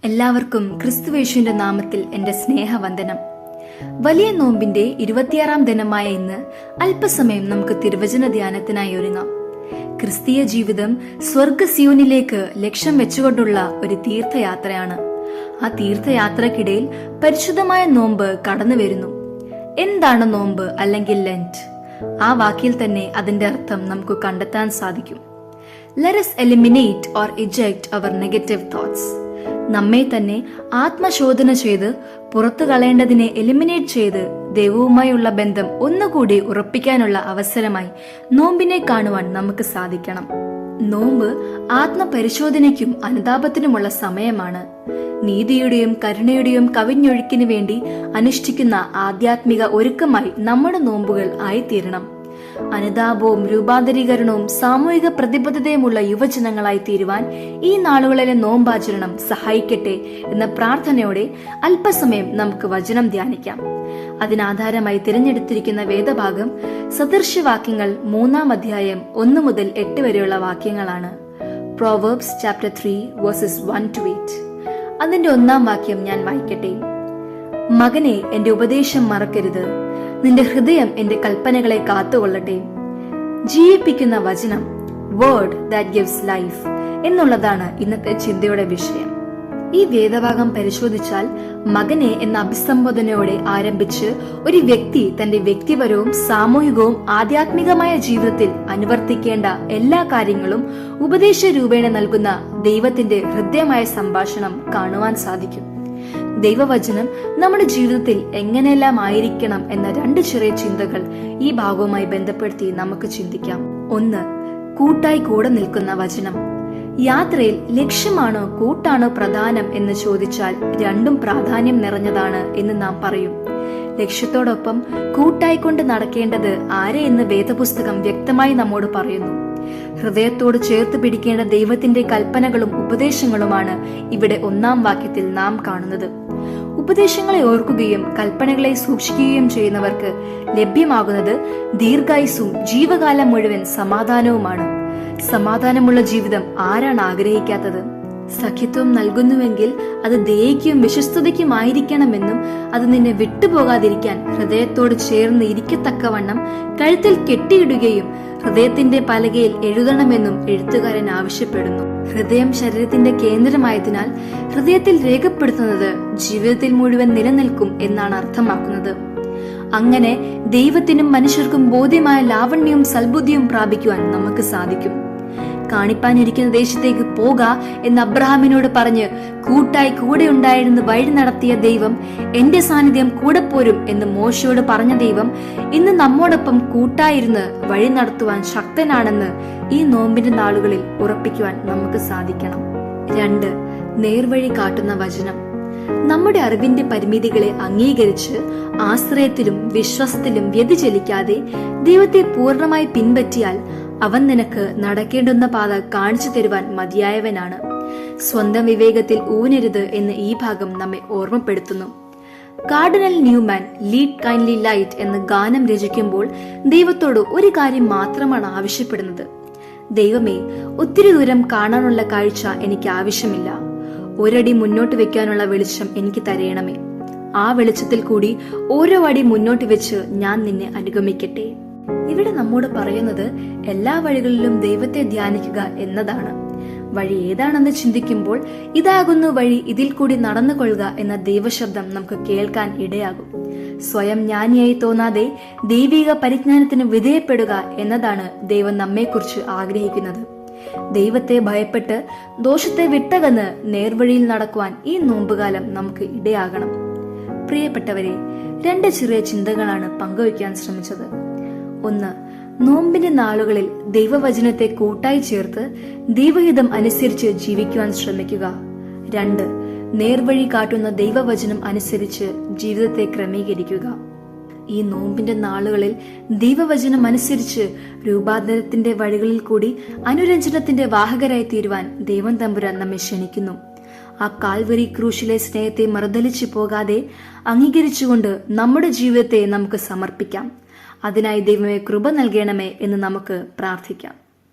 എല്ലാവർക്കും ക്രിസ്തുവേശുവിന്റെ നാമത്തിൽ എന്റെ സ്നേഹവന്ദനം. വലിയ നോമ്പിന്റെ 26-ാം ദിനമായ ഇന്ന് അല്പസമയം നമുക്ക് തിരുവചന ധ്യാനത്തിനായി ഒരുങ്ങാം. ക്രിസ്തീയ ജീവിതം സ്വർഗ സിയോനിലേക്ക് ലക്ഷ്യം വെച്ചുകൊണ്ടുള്ള ഒരു തീർത്ഥയാത്രയാണ്. ആ തീർത്ഥയാത്രക്കിടയിൽ പരിശുദ്ധമായ നോമ്പ് കടന്നു വരുന്നു. എന്താണ് നോമ്പ് അല്ലെങ്കിൽ ലെന്റ്? ആ വാക്കിൽ തന്നെ അതിന്റെ അർത്ഥം നമുക്ക് കണ്ടെത്താൻ സാധിക്കും. Let us eliminate or eject our negative thoughts. നമ്മെ തന്നെ ആത്മശോധന ചെയ്ത് പുറത്തു കളയേണ്ടതിനെ എലിമിനേറ്റ് ചെയ്ത് ദൈവവുമായുള്ള ബന്ധം ഒന്നുകൂടി ഉറപ്പിക്കാനുള്ള അവസരമായി നോമ്പിനെ കാണുവാൻ നമുക്ക് സാധിക്കണം. നോമ്പ് ആത്മപരിശോധനയ്ക്കും അനുതാപത്തിനുമുള്ള സമയമാണ്. നീതിയുടെയും കരുണയുടെയും കവിഞ്ഞൊഴുക്കിനു വേണ്ടി അനുഷ്ഠിക്കുന്ന ആധ്യാത്മിക ഒരുക്കമായി നമ്മുടെ നോമ്പുകൾ ആയിത്തീരണം. അനുതാപവും രൂപാന്തരീകരണവും സാമൂഹിക പ്രതിബദ്ധതയുമുള്ള യുവജനങ്ങളായി തീരുവാൻ ഈ നാളുകളിലെ നോമ്പാചരണം സഹായിക്കട്ടെ എന്ന പ്രാർത്ഥനയോടെ അല്പസമയം നമുക്ക് വചനം ധ്യാനിക്കാം. അതിനാധാരമായി തിരഞ്ഞെടുത്തിരിക്കുന്ന വേദഭാഗം സദൃശ്യവാക്യങ്ങൾ 3-ാം അധ്യായം 1 മുതൽ 8 വരെയുള്ള വാക്യങ്ങളാണ്. Proverbs chapter 3 verses 1 to 8. അതിന്റെ 1-ാം വാക്യം ഞാൻ വായിക്കട്ടെ. മകനെ, എന്റെ ഉപദേശം മറക്കരുത്, നിന്റെ ഹൃദയം എന്റെ കൽപ്പനകളെ കാത്തുകൊള്ളട്ടെ. ജീവിപ്പിക്കുന്ന വചനം, വേർഡ് ദാറ്റ് ഗിവ്സ് ലൈഫ് എന്നുള്ളതാണ് ഇന്നത്തെ ചിന്തയുടെ വിഷയം. ഈ വേദഭാഗം പരിശോധിച്ചാൽ മകനെ എന്ന അഭിസംബോധനയോടെ ആരംഭിച്ച് ഒരു വ്യക്തി തന്റെ വ്യക്തിപരവും സാമൂഹികവും ആധ്യാത്മികമായ ജീവിതത്തിൽ അനുവർത്തിക്കേണ്ട എല്ലാ കാര്യങ്ങളും ഉപദേശ രൂപേണ നൽകുന്ന ദൈവത്തിന്റെ ഹൃദ്യമായ സംഭാഷണം കാണുവാൻ സാധിക്കും. ദൈവവചനം നമ്മുടെ ജീവിതത്തിൽ എങ്ങനെയെല്ലാം ആയിരിക്കണം എന്ന 2 ചെറിയ ചിന്തകൾ ഈ ഭാഗവുമായി ബന്ധപ്പെടുത്തി നമുക്ക് ചിന്തിക്കാം. 1. കൂട്ടായി കൂടെ നിൽക്കുന്ന വചനം. യാത്രയിൽ ലക്ഷ്യമാണോ കൂട്ടാണോ പ്രധാനം എന്ന് ചോദിച്ചാൽ രണ്ടും പ്രാധാന്യം നിറഞ്ഞതാണ് എന്ന് നാം പറയും. ലക്ഷ്യത്തോടൊപ്പം കൂട്ടായിക്കൊണ്ട് നടക്കേണ്ടത് ആരെ എന്ന് വേദപുസ്തകം വ്യക്തമായി നമ്മോട് പറയുന്നു. ഹൃദയത്തോട് ചേർത്ത് പിടിക്കേണ്ട ദൈവത്തിന്റെ കൽപ്പനകളും ഉപദേശങ്ങളുമാണ് ഇവിടെ 1-ാം വാക്യത്തിൽ നാം കാണുന്നത്. ഉപദേശങ്ങളെ ഓർക്കുകയും കൽപ്പനകളെ സൂക്ഷിക്കുകയും ചെയ്യുന്നവർക്ക് ലഭ്യമാകുന്നത് ദീർഘായുസ്സും ജീവകാലം മുഴുവൻ സമാധാനവുമാണ്. സമാധാനമുള്ള ജീവിതം ആരാണ് ആഗ്രഹിക്കാത്തത്? സഖ്യത്വം നൽകുന്നുവെങ്കിൽ അത് ദയയ്ക്കും വിശ്വസ്തതയ്ക്കുമായിരിക്കണമെന്നും അത് നിന്നെ വിട്ടുപോകാതിരിക്കാൻ ഹൃദയത്തോട് ചേർന്ന് ഇരിക്കത്തക്കവണ്ണം കഴുത്തിൽ കെട്ടിയിടുകയും ഹൃദയത്തിന്റെ പലകയിൽ എഴുതണമെന്നും എഴുത്തുകാരൻ ആവശ്യപ്പെടുന്നു. ഹൃദയം ശരീരത്തിന്റെ കേന്ദ്രമായതിനാൽ ഹൃദയത്തിൽ രേഖപ്പെടുത്തുന്നത് ജീവിതത്തിൽ മുഴുവൻ നിലനിൽക്കും എന്നാണ് അർത്ഥമാക്കുന്നത്. അങ്ങനെ ദൈവത്തിനും മനുഷ്യർക്കും ബോധ്യമായ ലാവണ്യവും സൽബുദ്ധിയും പ്രാപിക്കുവാൻ നമുക്ക് സാധിക്കും. കാണിപ്പാനിരിക്കുന്ന ദേശത്തേക്ക് പോക എന്ന് അബ്രഹാമിനോട് പറഞ്ഞ് കൂട്ടായി കൂടെ ഉണ്ടായിരുന്ന് വഴി നടത്തിയ ദൈവം, എന്റെ സാന്നിധ്യം കൂടെ പോരും എന്ന് മോശയോട് പറഞ്ഞ ദൈവം ഇന്ന് നമ്മോടൊപ്പം കൂട്ടായിരുന്ന് വഴി നടത്തുവാൻ ശക്തനാണെന്ന് ഈ നോമ്പിന്റെ നാളുകളിൽ ഉറപ്പിക്കുവാൻ നമുക്ക് സാധിക്കണം. 2. നേർവഴി കാട്ടുന്ന വചനം. നമ്മുടെ അറിവിന്റെ പരിമിതികളെ അംഗീകരിച്ച് ആശ്രയത്തിലും വിശ്വാസത്തിലും വ്യതിചലിക്കാതെ ദൈവത്തെ പൂർണ്ണമായി പിൻപറ്റിയാൽ അവൻ നിനക്ക് നടക്കേണ്ടുന്ന പാത കാണിച്ചു തരുവാൻ മതിയായവനാണ്. സ്വന്തം വിവേകത്തിൽ ഊനരുത് എന്ന് ഈ ഭാഗം നമ്മെ ഓർമ്മപ്പെടുത്തുന്നു. Cardinal Newman lead kindly light എന്ന ഗാനം രചിക്കുമ്പോൾ ദൈവത്തോട് ഒരു കാര്യം മാത്രമാണ് ആവശ്യപ്പെടുന്നത്. ദൈവമേ, ഒത്തിരി ദൂരം കാണാനുള്ള കാഴ്ച എനിക്ക് ആവശ്യമില്ല, ഒരടി മുന്നോട്ട് വെക്കാനുള്ള വെളിച്ചം എനിക്ക് തരയണമേ. ആ വെളിച്ചത്തിൽ കൂടി ഓരോ അടി മുന്നോട്ട് വെച്ച് ഞാൻ നിന്നെ അനുഗമിക്കട്ടെ. ഇവിടെ നമ്മോട് പറയുന്നത് എല്ലാ വഴികളിലും ദൈവത്തെ ധ്യാനിക്കുക എന്നതാണ്. വഴി ഏതാണെന്ന് ചിന്തിക്കുമ്പോൾ ഇതാകുന്നു വഴി, ഇതിൽ കൂടി നടന്നുകൊള്ളുക എന്ന ദൈവശബ്ദം നമുക്ക് കേൾക്കാൻ ഇടയാകും. സ്വയം ജ്ഞാനിയായി തോന്നാതെ ദൈവിക പരിജ്ഞാനത്തിന് വിധേയപ്പെടുക എന്നതാണ് ദൈവം നമ്മെക്കുറിച്ച് ആഗ്രഹിക്കുന്നത്. ദൈവത്തെ ഭയപ്പെട്ട് ദോഷത്തെ വിട്ടകന്ന് നേർവഴിയിൽ നടക്കുവാൻ ഈ നോമ്പുകാലം നമുക്ക് ഇടയാകണം. പ്രിയപ്പെട്ടവരെ, 2 ചെറിയ ചിന്തകളാണ് പങ്കുവയ്ക്കാൻ ശ്രമിച്ചത്. 1. നോമ്പിന്റെ നാളുകളിൽ ദൈവവചനത്തെ കൂട്ടായി ചേർത്ത് ദൈവഹിതം അനുസരിച്ച് ജീവിക്കുവാൻ ശ്രമിക്കുക. 2. നേർവഴി കാട്ടുന്ന ദൈവവചനം അനുസരിച്ച് ജീവിതത്തെ ക്രമീകരിക്കുക. ഈ നോമ്പിന്റെ നാളുകളിൽ ദൈവവചനം അനുസരിച്ച് രൂപാന്തരത്തിന്റെ വഴികളിൽ കൂടി അനുരഞ്ജനത്തിന്റെ വാഹകരായി തീരുവാൻ ദൈവം തമ്പുരാൻ നമ്മെ ക്ഷണിക്കുന്നു. ആ കാൽവരി ക്രൂശിലെ സ്നേഹത്തെ മറുതലിച്ചു പോകാതെ അംഗീകരിച്ചുകൊണ്ട് നമ്മുടെ ജീവിതത്തെ നമുക്ക് സമർപ്പിക്കാം. അതിനായി ദൈവമേ കൃപ നൽകണമേ എന്ന് നമുക്ക് പ്രാർത്ഥിക്കാം.